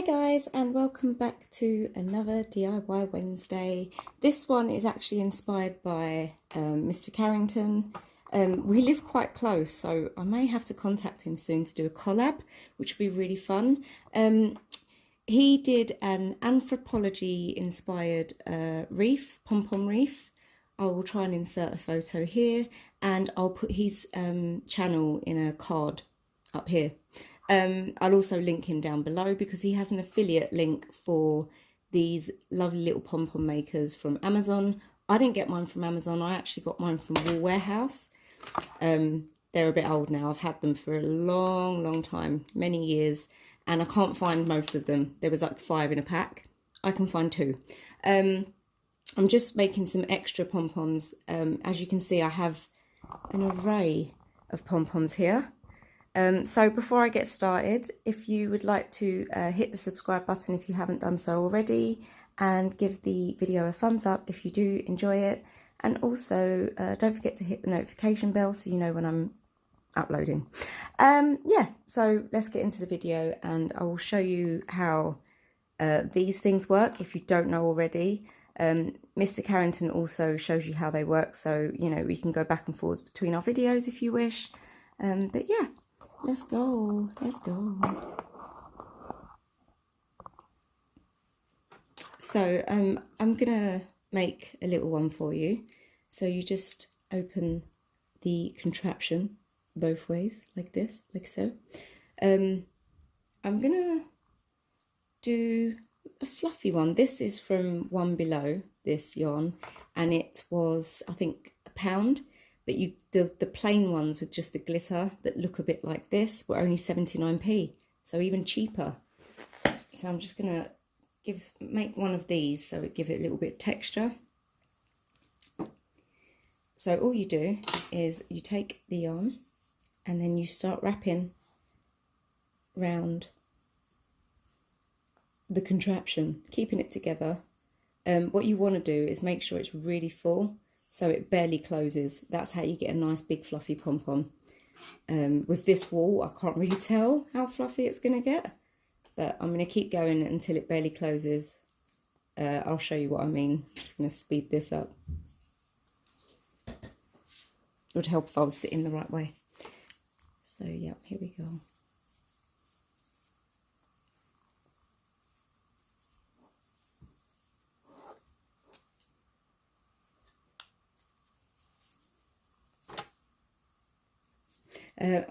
Hey guys, and welcome back to another DIY Wednesday. This one is actually inspired by Mr. Carrington. We live quite close, so I may have to contact him soon to do a collab, which would be really fun. He did an anthropology inspired wreath, pom pom wreath. I will try and insert a photo here, and I'll put his channel in a card up here. I'll also link him down below because he has an affiliate link for these lovely little pom-pom makers from Amazon. I didn't get mine from Amazon. I actually got mine from Wool Warehouse. They're a bit old now. I've had them for a long time, many years, and I can't find most of them. There was like 5 in a pack. I can find 2. I'm just making some extra pom-poms. As you can see, I have an array of pom-poms here. So before I get started, if you would like to hit the subscribe button if you haven't done so already, and give the video a thumbs up if you do enjoy it, and also don't forget to hit the notification bell so you know when I'm uploading. Yeah, so let's get into the video and I will show you how these things work if you don't know already. Mr. Carrington also shows you how they work, so you know we can go back and forwards between our videos if you wish. But yeah. Let's go. So I'm gonna make a little one for you. So you just open the contraption both ways, like this, like so. I'm gonna do a fluffy one. This is from One Below, this yarn, and it was, I think, £1. But the plain ones with just the glitter that look a bit like this were only 79p, so even cheaper. So I'm just gonna make one of these so it give it a little bit of texture. So all you do is you take the yarn and then you start wrapping round the contraption, keeping it together. What you want to do is make sure it's really full, so it barely closes. That's how you get a nice big fluffy pom-pom. With this wool, I can't really tell how fluffy it's going to get, but I'm going to keep going until it barely closes. I'll show you what I mean. I'm just going to speed this up. It would help if I was sitting the right way. So yeah, here we go.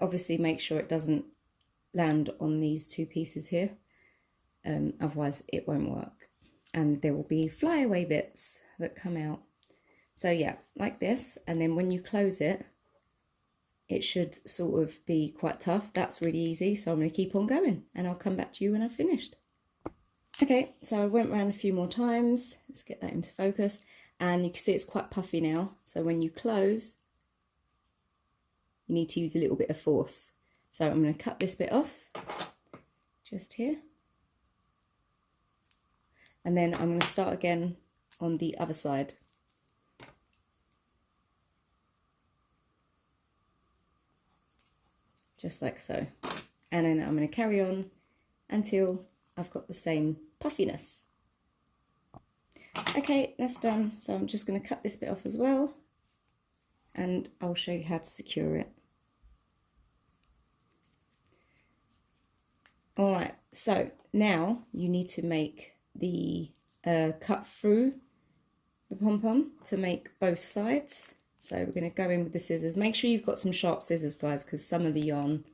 Obviously make sure it doesn't land on these 2 pieces here, otherwise it won't work and there will be flyaway bits that come out. So yeah, like this, and then when you close it, it should sort of be quite tough. That's really easy, so I'm going to keep on going and I'll come back to you when I've finished. Okay, so I went around a few more times. Let's get that into focus, and you can see it's quite puffy now, so when you close you need to use a little bit of force. So I'm going to cut this bit off, just here. And then I'm going to start again on the other side. Just like so. And then I'm going to carry on until I've got the same puffiness. Okay, that's done. So I'm just going to cut this bit off as well, and I'll show you how to secure it. Alright, so now you need to make the cut through the pom-pom to make both sides. So we're going to go in with the scissors. Make sure you've got some sharp scissors, guys, because some of the yarn,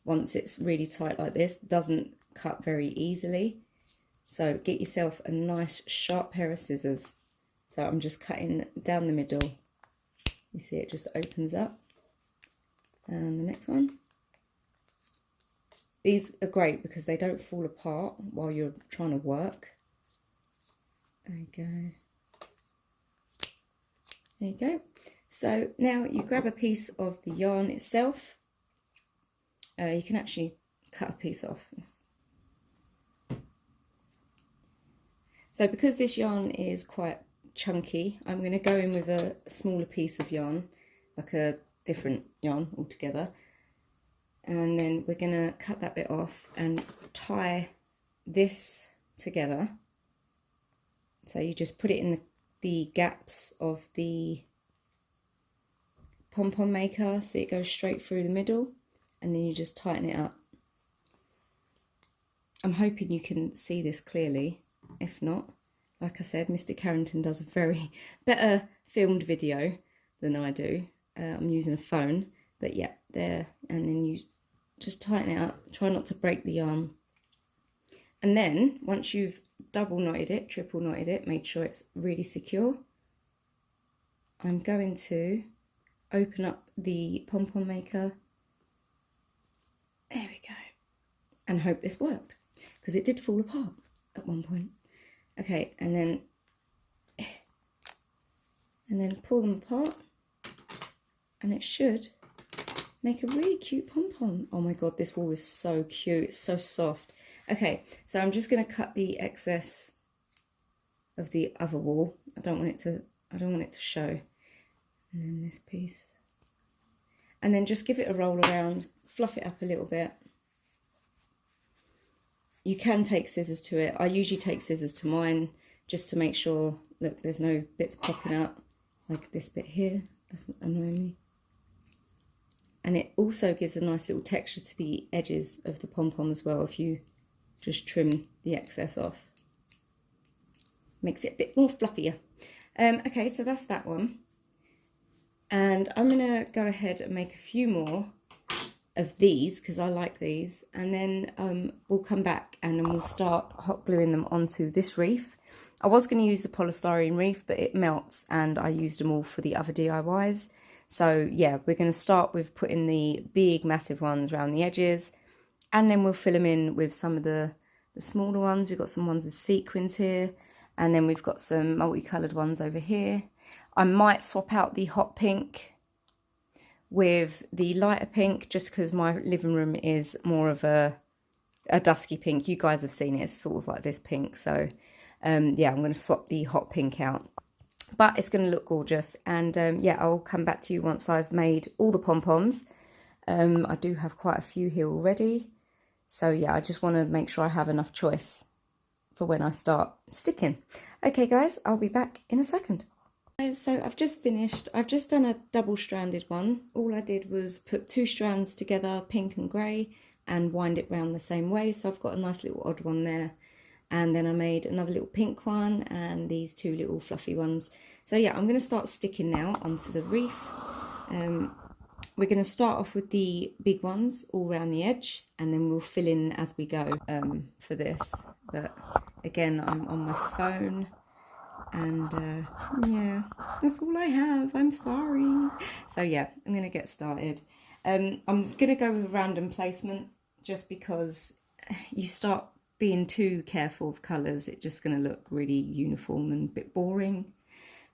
once it's really tight like this, doesn't cut very easily. So get yourself a nice sharp pair of scissors. So I'm just cutting down the middle. You see it just opens up. And the next one. These are great because they don't fall apart while you're trying to work. There you go. There you go. So now you grab a piece of the yarn itself. You can actually cut a piece off. So because this yarn is quite chunky, I'm going to go in with a smaller piece of yarn, like a different yarn altogether. And then we're going to cut that bit off and tie this together. So you just put it in the gaps of the pom-pom maker so it goes straight through the middle, and then you just tighten it up. I'm hoping you can see this clearly. If not, like I said, Mr. Carrington does a very better filmed video than I do. I'm using a phone, but yeah, there, and then you just tighten it up. Try not to break the yarn. And then once you've double knotted it, triple knotted it, make sure it's really secure. I'm going to open up the pom-pom maker. There we go. And hope this worked, because it did fall apart at one point. Okay, and then pull them apart, and it should make a really cute pom-pom. Oh my god, this wool is so cute. It's so soft. Okay, so I'm just going to cut the excess of the other wool. I don't want it to show. And then this piece. And then just give it a roll around, fluff it up a little bit. You can take scissors to it. I usually take scissors to mine just to make sure, look, there's no bits popping out like this bit here. That's annoying me. And it also gives a nice little texture to the edges of the pom-pom as well if you just trim the excess off. Makes it a bit more fluffier. Okay, so that's that one. And I'm going to go ahead and make a few more of these because I like these. And then we'll come back and then we'll start hot gluing them onto this wreath. I was going to use the polystyrene wreath, but it melts and I used them all for the other DIYs. So yeah, we're going to start with putting the big massive ones around the edges, and then we'll fill them in with some of the smaller ones. We've got some ones with sequins here, and then we've got some multicoloured ones over here. I might swap out the hot pink with the lighter pink just because my living room is more of a dusky pink. You guys have seen it, it's sort of like this pink. So yeah, I'm going to swap the hot pink out. But it's going to look gorgeous. And yeah, I'll come back to you once I've made all the pom-poms. I do have quite a few here already. So yeah, I just want to make sure I have enough choice for when I start sticking. Okay guys, I'll be back in a second. So I've just finished. I've just done a double-stranded one. All I did was put 2 strands together, pink and grey, and wind it round the same way. So I've got a nice little odd one there. And then I made another little pink one and these 2 little fluffy ones. So yeah, I'm going to start sticking now onto the wreath. We're going to start off with the big ones all around the edge, and then we'll fill in as we go for this. But again, I'm on my phone, and yeah, that's all I have. I'm sorry. So yeah, I'm going to get started. I'm going to go with a random placement just because you start being too careful of colours, it's just going to look really uniform and a bit boring.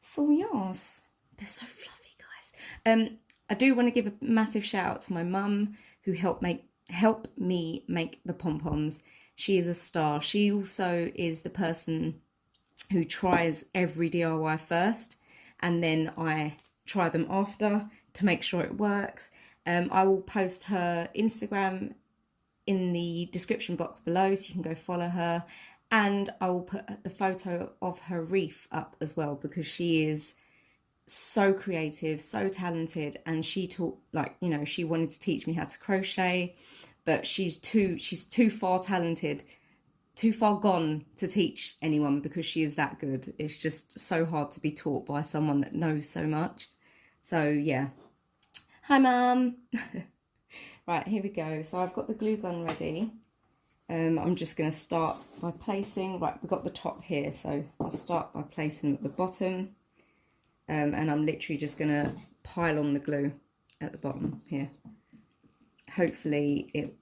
So yes, they're so fluffy, guys. I do want to give a massive shout out to my mum who helped me make the pom-poms. She is a star. She also is the person who tries every DIY first, and then I try them after to make sure it works. I will post her Instagram in the description box below so you can go follow her, and I will put the photo of her wreath up as well because she is so creative, so talented, and she taught, like, you know, she wanted to teach me how to crochet, but she's too far talented, too far gone to teach anyone because she is that good. It's just so hard to be taught by someone that knows so much. So yeah, hi mum. Right, here we go. So I've got the glue gun ready. I'm just going to start by placing, right, we've got the top here, so I'll start by placing at the bottom, and I'm literally just going to pile on the glue at the bottom here. Hopefully it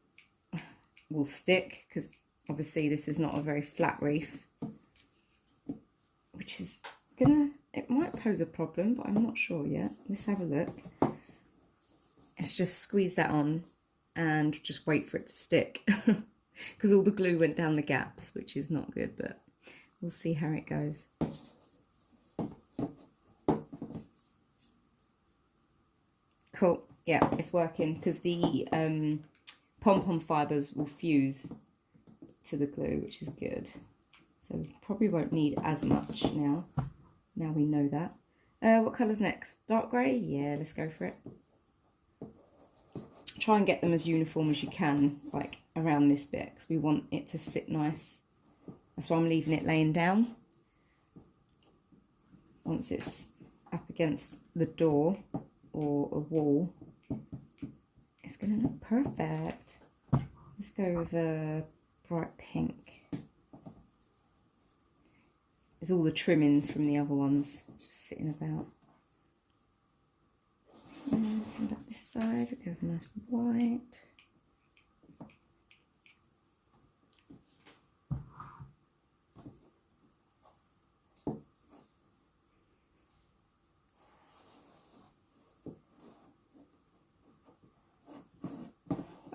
will stick, because obviously this is not a very flat wreath, which is it might pose a problem, but I'm not sure yet. Let's have a look. Let's just squeeze that on and just wait for it to stick because all the glue went down the gaps, which is not good, but we'll see how it goes. Cool. Yeah, it's working because the pom-pom fibres will fuse to the glue, which is good. So we probably won't need as much now. Now we know that. What colour's next? Dark grey? Yeah, let's go for it. Try and get them as uniform as you can, like around this bit, because we want it to sit nice. That's why I'm leaving it laying down. Once it's up against the door or a wall, it's going to look perfect. Let's go with a bright pink. There's all the trimmings from the other ones just sitting about. And come back this side, we go with a nice white.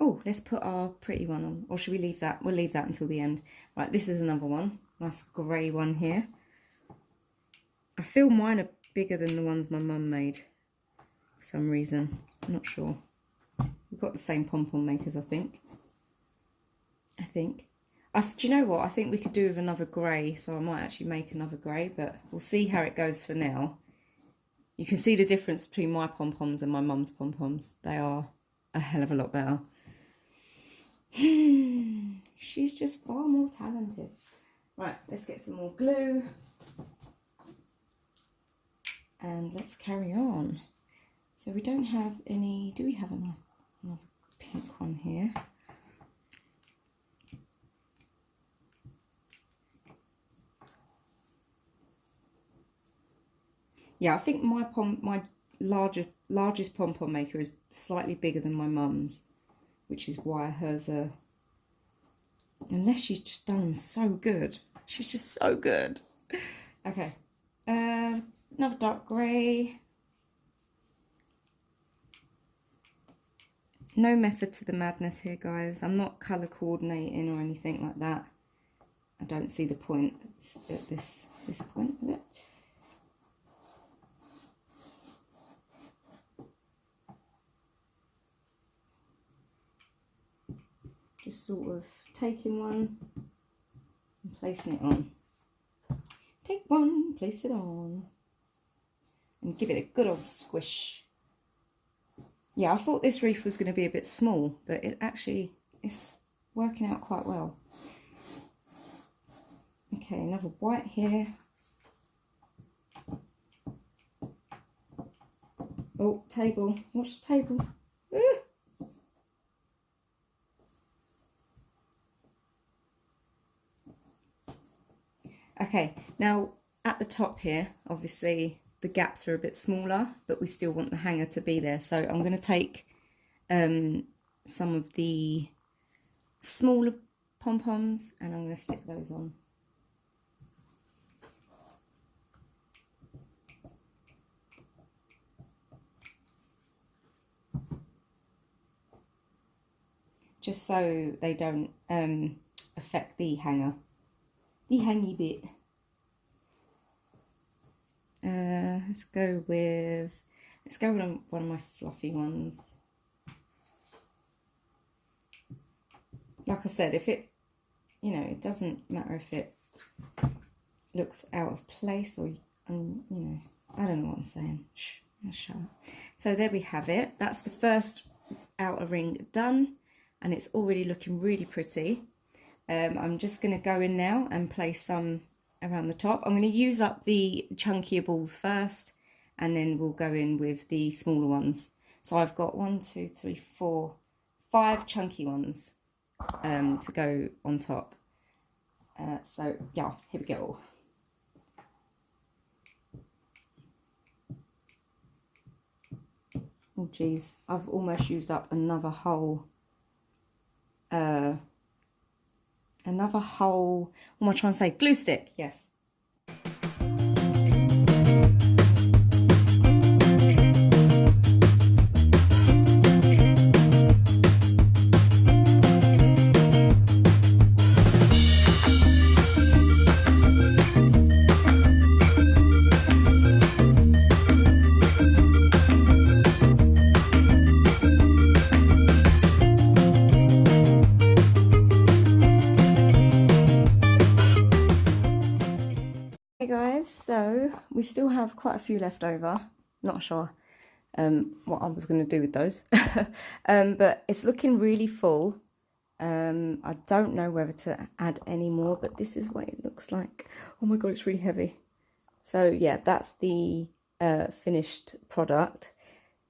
Oh, let's put our pretty one on, or should we leave that? We'll leave that until the end. Right, this is another one, nice grey one here. I feel mine are bigger than the ones my mum made for some reason. I'm not sure. We've got the same pom-pom makers, I think. Do you know what? I think we could do with another grey, so I might actually make another grey, but we'll see how it goes for now. You can see the difference between my pom-poms and my mum's pom-poms. They are a hell of a lot better. She's just far more talented. Right, let's get some more glue. And let's carry on. So we don't have any, do we have another pink one here? Yeah, I think my largest pom-pom maker is slightly bigger than my mum's, which is why hers are, unless she's just done them so good. She's just so good. Okay, another dark grey. No method to the madness here, guys. I'm not colour coordinating or anything like that. I don't see the point at this point of it. Just sort of taking one and placing it on. Take one, place it on, and give it a good old squish. Yeah, I thought this wreath was going to be a bit small, but it actually is working out quite well. Okay, another white here. Oh, table. Watch the table. Okay, now at the top here, obviously the gaps are a bit smaller, but we still want the hanger to be there. So I'm going to take some of the smaller pom-poms and I'm going to stick those on. Just so they don't affect the hanger. The hangy bit. Let's go with one of my fluffy ones. Like I said, if it, you know, it doesn't matter if it looks out of place or, you know, I don't know what I'm saying. Shh, shut up. So there we have it. That's the first outer ring done, and it's already looking really pretty. I'm just going to go in now and place some around the top. I'm going to use up the chunkier balls first, and then we'll go in with the smaller ones. So I've got 1, 2, 3, 4, 5 chunky ones to go on top. So yeah, here we go. Oh geez, I've almost used up another whole what am I trying to say? Glue stick, yes. So we still have quite a few left over. Not sure what I was going to do with those. But it's looking really full. I don't know whether to add any more, but this is what it looks like. Oh my god, it's really heavy. So yeah, that's the finished product.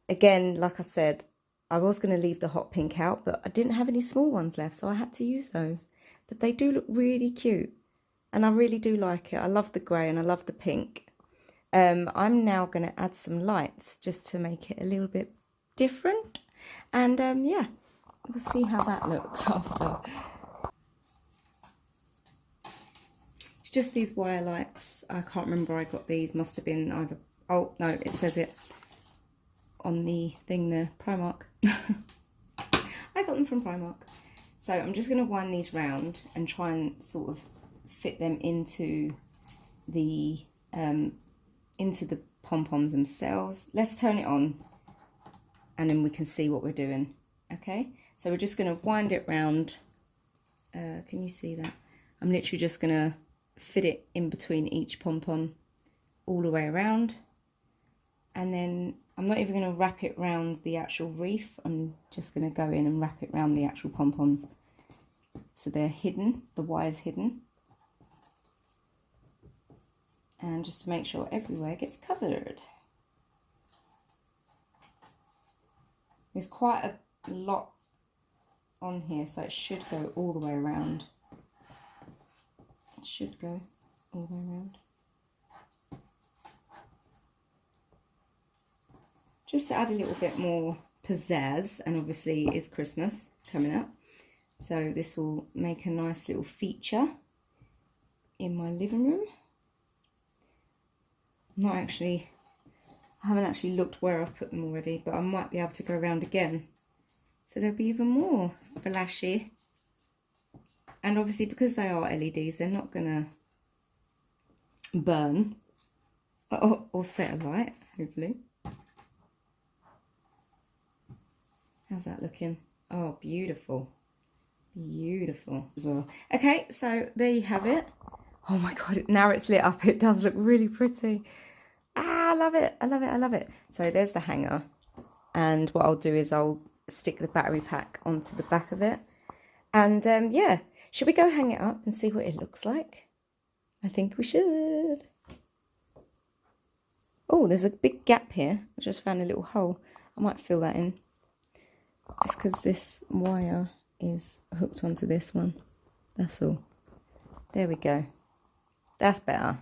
Again, like I said, I was going to leave the hot pink out, but I didn't have any small ones left, so I had to use those. But they do look really cute, and I really do like it. I love the grey and I love the pink. I'm now going to add some lights just to make it a little bit different. And yeah, we'll see how that looks after. It's just these wire lights. I can't remember where I got these. Must have been either... Oh, no, it says it on the thing there. Primark. I got them from Primark. So I'm just going to wind these round and try and sort of fit them into the pom-poms themselves. Let's turn it on and then we can see what we're doing. Okay, so we're just going to wind it round. Can you see that? I'm literally just going to fit it in between each pom-pom all the way around, and then I'm not even going to wrap it round the actual wreath. I'm just going to go in and wrap it round the actual pom-poms so they're hidden, the wire's hidden, and just to make sure everywhere gets covered. There's quite a lot on here, so it should go all the way around. It should go all the way around. Just to add a little bit more pizzazz, and obviously it's Christmas coming up, so this will make a nice little feature in my living room. I haven't actually looked where I've put them already, but I might be able to go around again. So there'll be even more flashy. And obviously because they are LEDs, they're not gonna burn or set alight, hopefully. How's that looking? Oh, beautiful. Beautiful as well. Okay, so there you have it. Oh my god, now it's lit up. It does look really pretty. Ah, I love it. I love it. I love it. So there's the hanger. And what I'll do is I'll stick the battery pack onto the back of it. And yeah, should we go hang it up and see what it looks like? I think we should. Oh, there's a big gap here. I just found a little hole. I might fill that in. It's because this wire is hooked onto this one. That's all. There we go. That's better.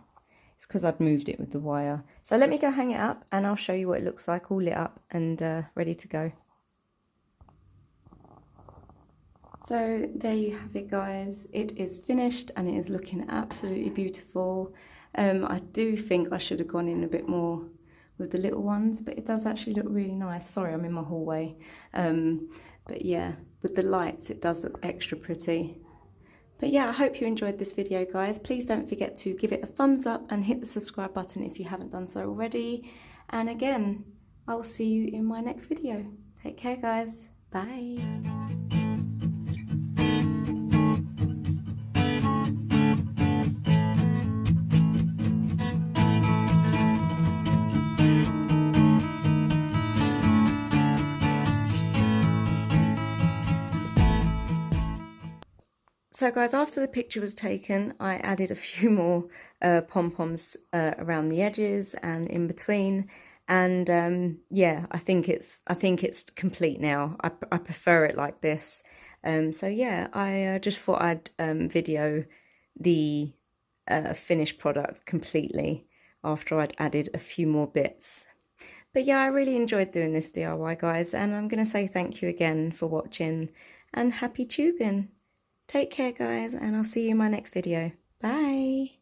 It's because I'd moved it with the wire. So let me go hang it up and I'll show you what it looks like all lit up and ready to go. So there you have it, guys. It is finished and it is looking absolutely beautiful. I do think I should have gone in a bit more with the little ones, but it does actually look really nice. Sorry, I'm in my hallway. But yeah, with the lights, it does look extra pretty. But yeah, I hope you enjoyed this video, guys. Please don't forget to give it a thumbs up and hit the subscribe button if you haven't done so already. And again, I'll see you in my next video. Take care, guys. Bye. So guys, after the picture was taken, I added a few more pom-poms around the edges and in between, and yeah, I think it's complete now. I prefer it like this. So yeah, I just thought I'd video the finished product completely after I'd added a few more bits. But yeah, I really enjoyed doing this DIY, guys, and I'm going to say thank you again for watching and happy tubing. Take care, guys, and I'll see you in my next video. Bye!